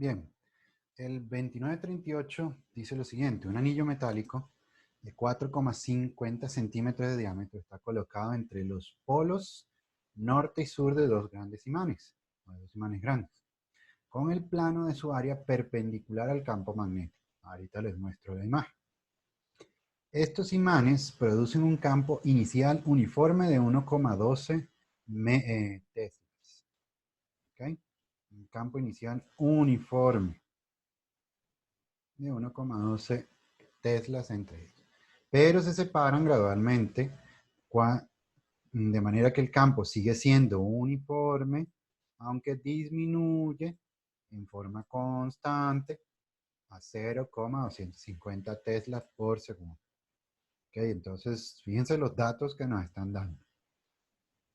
Bien, el 2938 dice lo siguiente: un anillo metálico de 4,50 centímetros de diámetro está colocado entre los polos norte y sur de dos grandes imanes, o de dos imanes grandes, con el plano de su área perpendicular al campo magnético. Ahorita les muestro la imagen. Estos imanes producen un campo inicial uniforme de 1,12 teslas. ¿Okay? Un campo inicial uniforme de 1,12 teslas entre ellos. Pero se separan gradualmente de manera que el campo sigue siendo uniforme, aunque disminuye en forma constante a 0,250 teslas por segundo. ¿Okay? Entonces, fíjense los datos que nos están dando.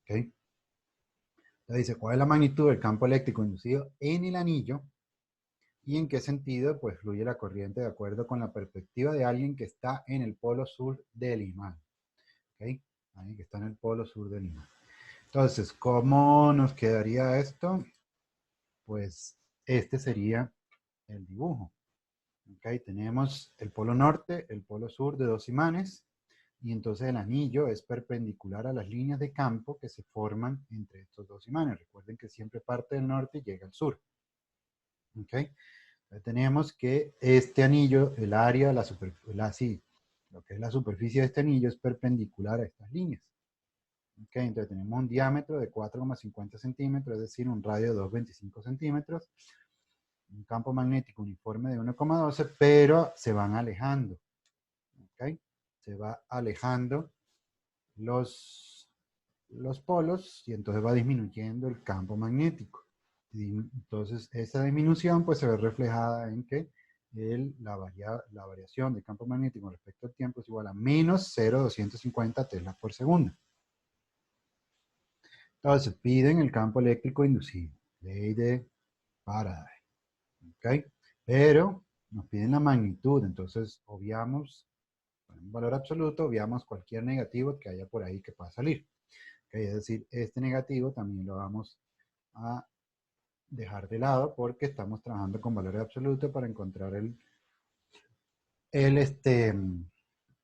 ¿Okay? Entonces dice, ¿cuál es la magnitud del campo eléctrico inducido en el anillo? ¿Y en qué sentido pues fluye la corriente de acuerdo con la perspectiva de alguien que está en el polo sur del imán? ¿Okay? Alguien que está en el polo sur del imán. Entonces, ¿cómo nos quedaría esto? Pues este sería el dibujo. ¿Okay? Tenemos el polo norte, el polo sur de dos imanes, y entonces el anillo es perpendicular a las líneas de campo que se forman entre estos dos imanes. Recuerden que siempre parte del norte y llega al sur. ¿Okay? Tenemos que este anillo, el área, lo que es la superficie de este anillo es perpendicular a estas líneas. ¿Okay? Entonces tenemos un diámetro de 4,50 centímetros, es decir, un radio de 2,25 centímetros, un campo magnético uniforme de 1,12, pero se van alejando. ¿Okay? Se va alejando los polos y entonces va disminuyendo el campo magnético. Entonces, esa disminución pues se ve reflejada en que la variación del campo magnético respecto al tiempo es igual a menos 0,250 teslas por segundo. Entonces, piden el campo eléctrico inducido, ley de Faraday. ¿Okay? Pero nos piden la magnitud, entonces obviamos, con un valor absoluto, obviamos cualquier negativo que haya por ahí que pueda salir. ¿Okay? Es decir, este negativo también lo vamos a dejar de lado porque estamos trabajando con valores absolutos para encontrar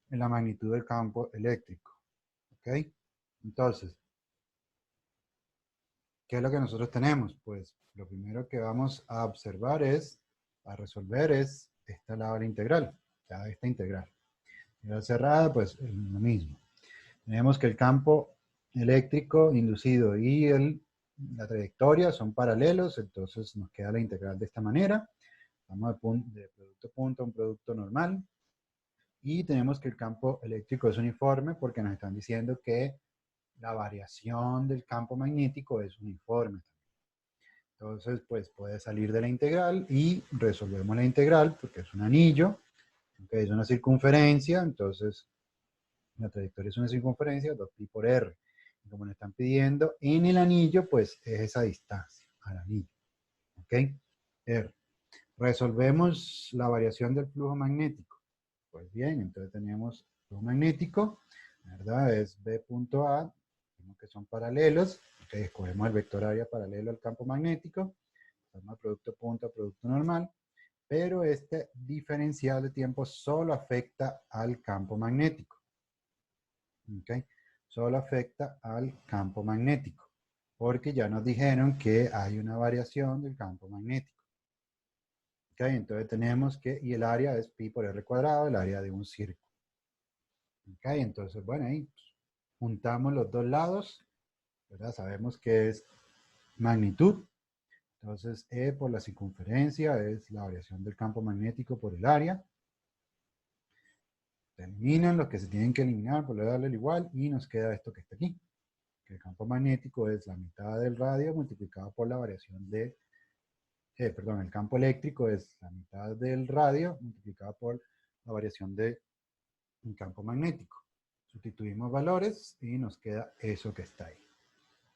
la magnitud del campo eléctrico. ¿Ok? Entonces, ¿qué es lo que nosotros tenemos? Pues lo primero que vamos a observar a resolver es esta lado de la integral, ya esta integral. Integral cerrada, pues lo mismo. Tenemos que el campo eléctrico inducido y la trayectoria son paralelos, entonces nos queda la integral de esta manera. Vamos de producto punto a un producto normal. Y tenemos que el campo eléctrico es uniforme porque nos están diciendo que la variación del campo magnético es uniforme. Entonces, pues puede salir de la integral y resolvemos la integral porque es un anillo, que es una circunferencia, entonces la trayectoria es una circunferencia, 2pi por r. Y como nos están pidiendo en el anillo, pues es esa distancia al anillo. ¿Ok? R. Resolvemos la variación del flujo magnético. Pues bien, entonces tenemos flujo magnético, ¿verdad? Es B punto A, que son paralelos. Ok, escogemos el vector área paralelo al campo magnético. Forma producto punto a producto normal. Pero este diferencial de tiempo solo afecta al campo magnético. ¿Ok? Solo afecta al campo magnético. Porque ya nos dijeron que hay una variación del campo magnético. ¿Ok? Entonces tenemos que, y el área es pi por r cuadrado, el área de un círculo. ¿Ok? Entonces, bueno, ahí juntamos los dos lados, ¿verdad? Sabemos que es magnitud. Entonces, E por la circunferencia es la variación del campo magnético por el área. Se eliminan los que se tienen que eliminar por darle el igual y nos queda esto que está aquí. Que el campo magnético es la mitad del radio multiplicado por la variación de... perdón, el campo eléctrico es la mitad del radio multiplicado por la variación de un campo magnético. Sustituimos valores y nos queda eso que está ahí.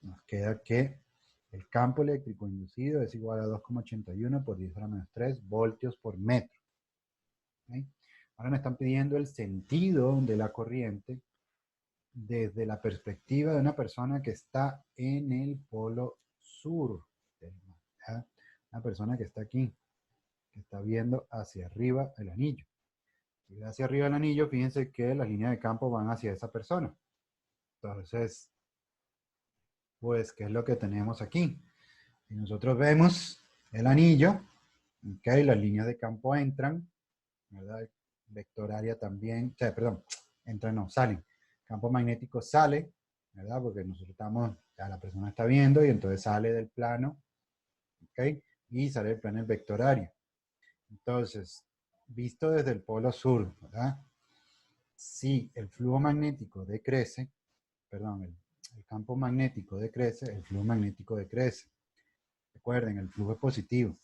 Nos queda que el campo eléctrico inducido es igual a 2,81 por 10 a la menos 3 voltios por metro. ¿Okay? Ahora me están pidiendo el sentido de la corriente desde la perspectiva de una persona que está en el polo sur. ¿Ya? Una persona que está aquí. que está viendo hacia arriba el anillo. Si ve hacia arriba el anillo, fíjense que las líneas de campo van hacia esa persona. Entonces, pues, ¿qué es lo que tenemos aquí? Si nosotros vemos el anillo, ok, las líneas de campo entran, ¿verdad? Vector área también, o sea, perdón, entran, no, salen. Campo magnético sale, ¿verdad? Porque nosotros estamos, ya la persona está viendo y entonces sale del plano, ok, y sale del plano el vector área. Entonces, visto desde el polo sur, ¿verdad? Si el flujo magnético decrece, perdón, el campo magnético decrece, el flujo magnético decrece. Recuerden, el flujo es positivo.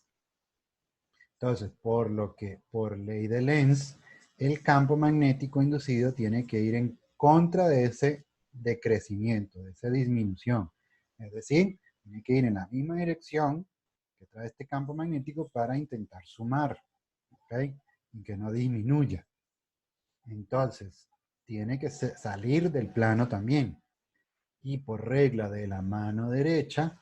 Entonces, por lo que, por ley de Lenz, el campo magnético inducido tiene que ir en contra de ese decrecimiento, de esa disminución. Es decir, tiene que ir en la misma dirección que trae este campo magnético para intentar sumar, ¿ok? Y que no disminuya. Entonces, tiene que salir del plano también. Y por regla de la mano derecha,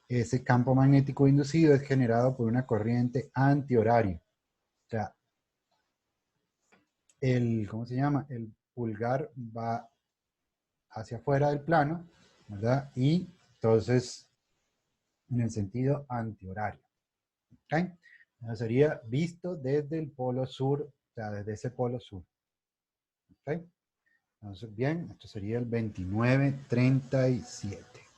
ese campo magnético inducido es generado por una corriente antihorario. O sea, ¿cómo se llama? El pulgar va hacia afuera del plano, ¿verdad? Y entonces en el sentido antihorario. ¿Ok? Eso sería visto desde el polo sur, o sea, desde ese polo sur. ¿Ok? Entonces, bien, esto sería el 2937.